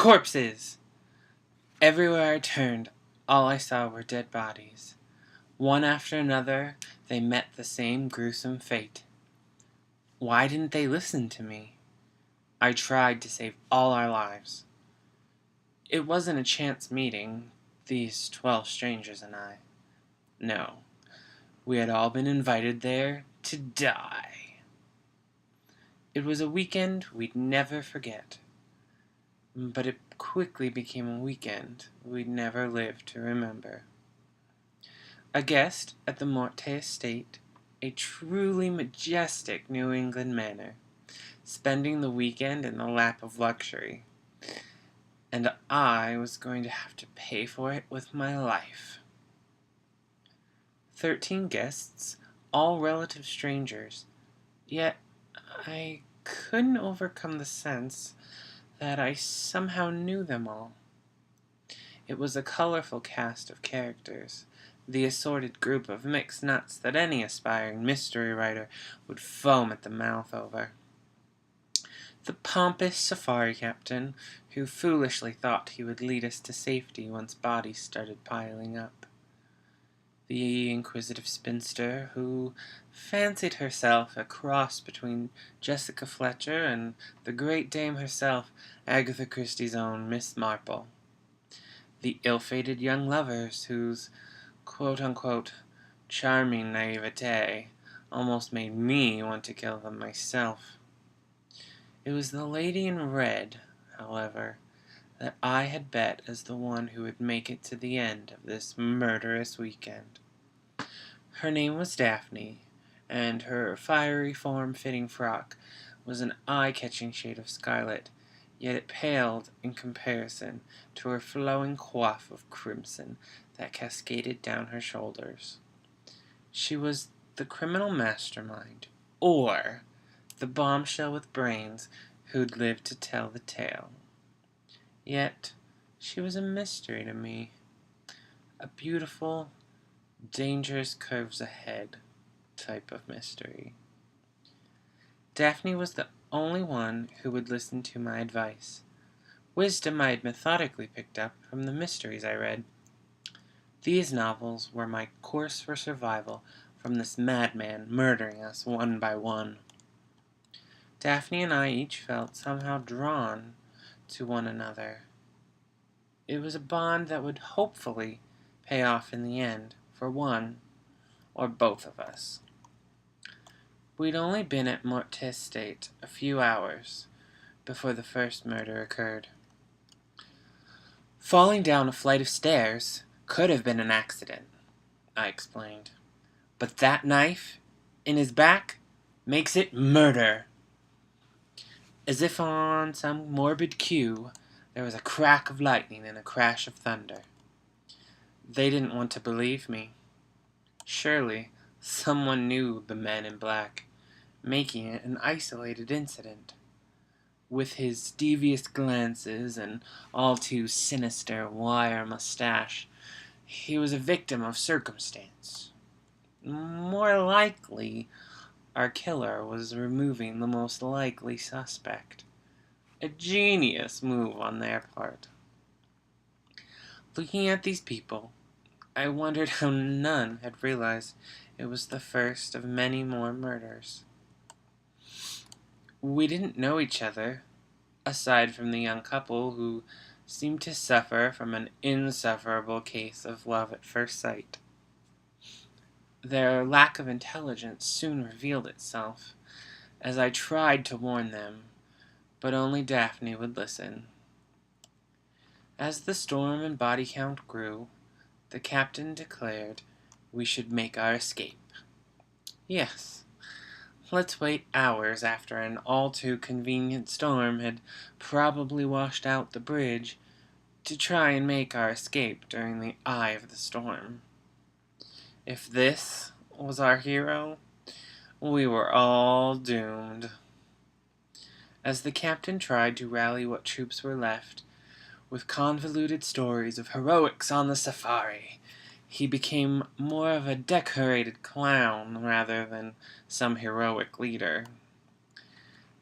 Corpses! Everywhere I turned, all I saw were dead bodies. One after another, they met the same gruesome fate. Why didn't they listen to me? I tried to save all our lives. It wasn't a chance meeting, these 12 strangers and I. No, we had all been invited there to die. It was a weekend we'd never forget. But it quickly became a weekend we'd never live to remember. A guest at the Morte estate, a truly majestic New England manor, spending the weekend in the lap of luxury. And I was going to have to pay for it with my life. 13 guests, all relative strangers, yet I couldn't overcome the sense that I somehow knew them all. It was a colorful cast of characters, the assorted group of mixed nuts that any aspiring mystery writer would foam at the mouth over. The pompous safari captain, who foolishly thought he would lead us to safety once bodies started piling up. The inquisitive spinster, who fancied herself a cross between Jessica Fletcher and the great dame herself, Agatha Christie's own Miss Marple. The ill-fated young lovers, whose quote-unquote charming naivete almost made me want to kill them myself. It was the lady in red, however, that I had bet as the one who would make it to the end of this murderous weekend. Her name was Daphne, and her fiery form-fitting frock was an eye-catching shade of scarlet, yet it paled in comparison to her flowing coif of crimson that cascaded down her shoulders. She was the criminal mastermind, or the bombshell with brains who'd lived to tell the tale. Yet she was a mystery to me, a beautiful, dangerous curves ahead type of mystery. Daphne was the only one who would listen to my advice, wisdom I had methodically picked up from the mysteries I read. These novels were my course for survival from this madman murdering us one by one. Daphne and I each felt somehow drawn to one another. It was a bond that would hopefully pay off in the end for one or both of us. We'd only been at Morte Estate a few hours before the first murder occurred. Falling down a flight of stairs could have been an accident, I explained. But that knife in his back makes it murder. As if on some morbid cue, there was a crack of lightning and a crash of thunder. They didn't want to believe me. Surely someone knew the man in black, making it an isolated incident. With his devious glances and all too sinister wire mustache, he was a victim of circumstance. More likely, our killer was removing the most likely suspect. A genius move on their part. Looking at these people, I wondered how none had realized it was the first of many more murders. We didn't know each other, aside from the young couple who seemed to suffer from an insufferable case of love at first sight. Their lack of intelligence soon revealed itself, as I tried to warn them, but only Daphne would listen. As the storm and body count grew, the captain declared we should make our escape. Yes, let's wait hours after an all-too-convenient storm had probably washed out the bridge to try and make our escape during the eye of the storm. If this was our hero, we were all doomed. As the captain tried to rally what troops were left, with convoluted stories of heroics on the safari, he became more of a decorated clown rather than some heroic leader.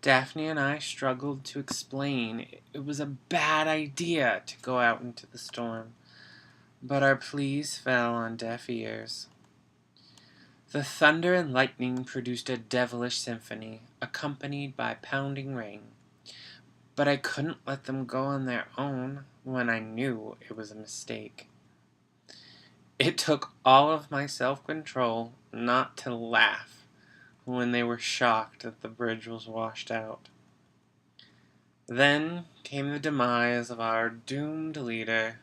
Daphne and I struggled to explain it was a bad idea to go out into the storm, but our pleas fell on deaf ears. The thunder and lightning produced a devilish symphony, accompanied by pounding rain, but I couldn't let them go on their own when I knew it was a mistake. It took all of my self-control not to laugh when they were shocked that the bridge was washed out. Then came the demise of our doomed leader,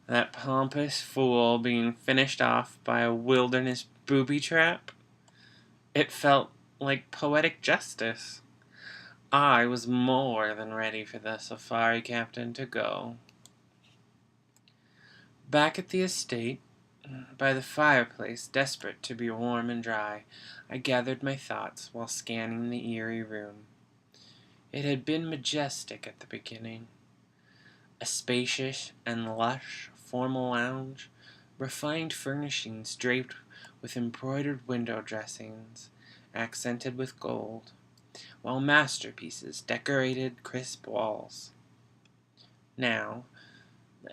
that pompous fool being finished off by a wilderness booby trap. It felt like poetic justice. I was more than ready for the safari captain to go. Back at the estate, by the fireplace, desperate to be warm and dry, I gathered my thoughts while scanning the eerie room. It had been majestic at the beginning. A spacious and lush formal lounge, refined furnishings draped with embroidered window dressings, accented with gold, while masterpieces decorated crisp walls. Now,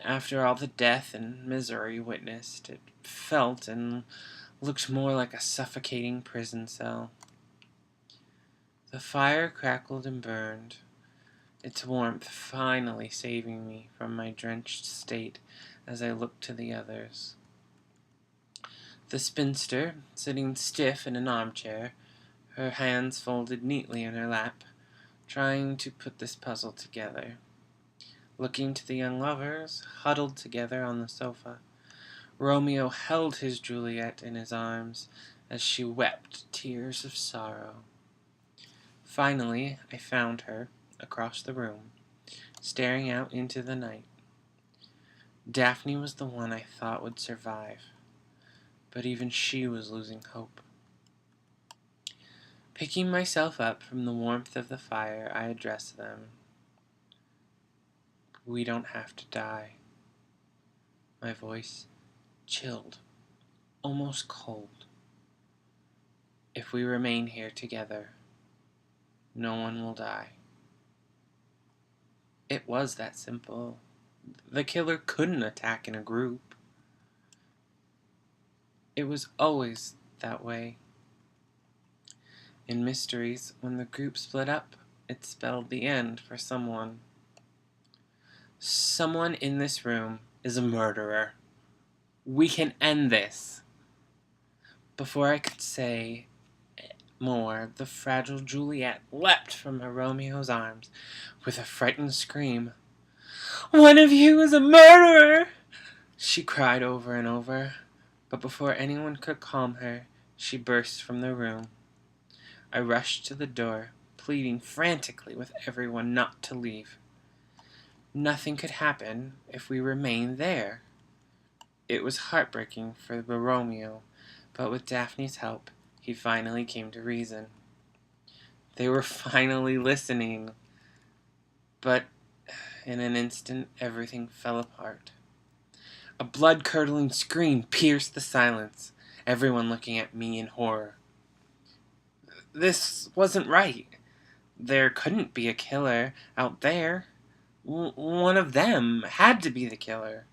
after all the death and misery witnessed, it felt and looked more like a suffocating prison cell. The fire crackled and burned, its warmth finally saving me from my drenched state as I looked to the others. The spinster, sitting stiff in an armchair, her hands folded neatly in her lap, trying to put this puzzle together. Looking to the young lovers, huddled together on the sofa, Romeo held his Juliet in his arms as she wept tears of sorrow. Finally, I found her, across the room, staring out into the night. Daphne was the one I thought would survive, but even she was losing hope. Picking myself up from the warmth of the fire, I addressed them. We don't have to die. My voice chilled, almost cold. If we remain here together, no one will die. It was that simple. The killer couldn't attack in a group. It was always that way. In mysteries, when the group split up, it spelled the end for someone. Someone in this room is a murderer. We can end this. Before I could say more, the fragile Juliet leapt from her Romeo's arms with a frightened scream. "One of you is a murderer!" she cried over and over, but before anyone could calm her, she burst from the room. I rushed to the door, pleading frantically with everyone not to leave. Nothing could happen if we remained there. It was heartbreaking for Romeo, but with Daphne's help, he finally came to reason. They were finally listening, but in an instant everything fell apart. A blood-curdling scream pierced the silence, everyone looking at me in horror. This wasn't right. There couldn't be a killer out there. One of them had to be the killer.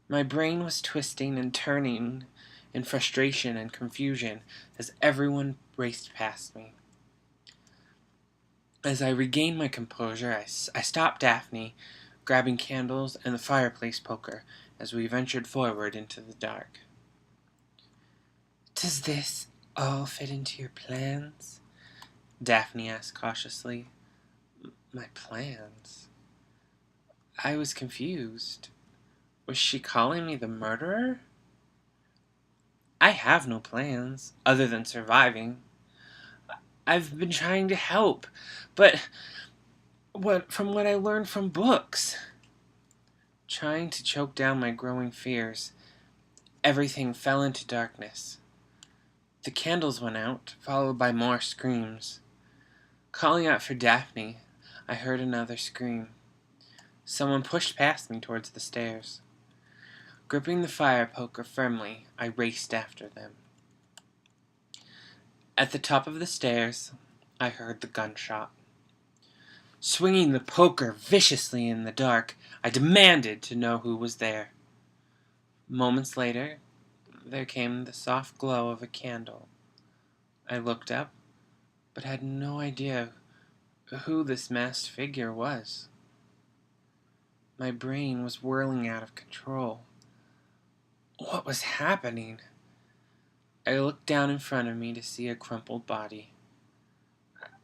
My brain was twisting and turning in frustration and confusion as everyone raced past me. As I regained my composure, I stopped Daphne, grabbing candles and the fireplace poker as we ventured forward into the dark. "Does this all fit into your plans?" Daphne asked cautiously. My plans? I was confused. Was she calling me the murderer? I have no plans, other than surviving. I've been trying to help, but from what I learned from books. Trying to choke down my growing fears, everything fell into darkness. The candles went out, followed by more screams. Calling out for Daphne, I heard another scream. Someone pushed past me towards the stairs. Gripping the fire poker firmly, I raced after them. At the top of the stairs, I heard the gunshot. Swinging the poker viciously in the dark, I demanded to know who was there. Moments later, there came the soft glow of a candle. I looked up, but had no idea who this masked figure was. My brain was whirling out of control. What was happening? I looked down in front of me to see a crumpled body.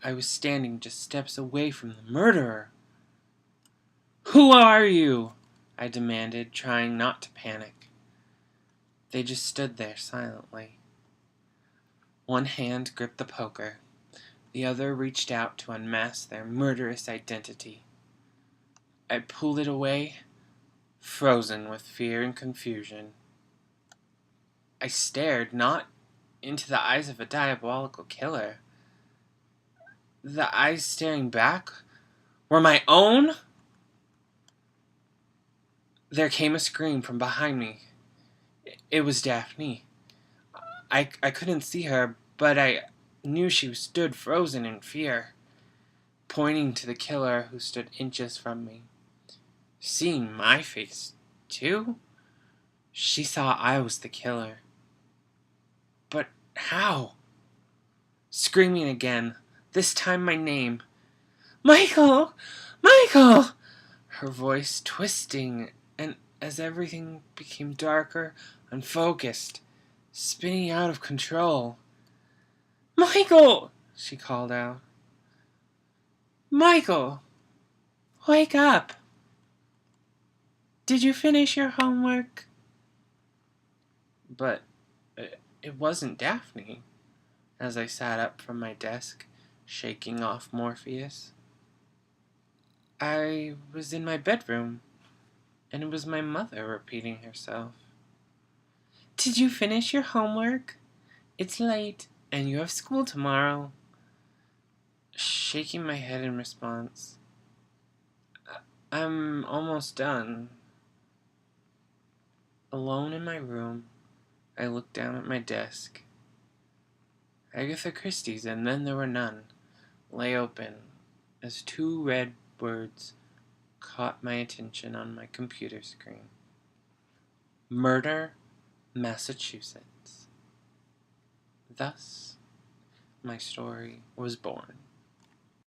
I was standing just steps away from the murderer. "Who are you?" I demanded, trying not to panic. They just stood there silently. One hand gripped the poker. The other reached out to unmask their murderous identity. I pulled it away, frozen with fear and confusion. I stared not into the eyes of a diabolical killer. The eyes staring back were my own. There came a scream from behind me. It was Daphne. I couldn't see her, but I knew she stood frozen in fear, pointing to the killer who stood inches from me. Seeing my face, too, she saw I was the killer. But how? Screaming again, this time my name. "Michael! Michael!" Her voice twisting, and as everything became darker, unfocused, spinning out of control. "Michael!" she called out. "Michael! Wake up! Did you finish your homework?" But it wasn't Daphne. As I sat up from my desk, shaking off Morpheus, I was in my bedroom, and it was my mother repeating herself. "Did you finish your homework? It's late, and you have school tomorrow." Shaking my head in response, "I'm almost done." Alone in my room, I looked down at my desk. Agatha Christie's And Then There Were None lay open as two red words caught my attention on my computer screen. Murder, Massachusetts. Thus, my story was born.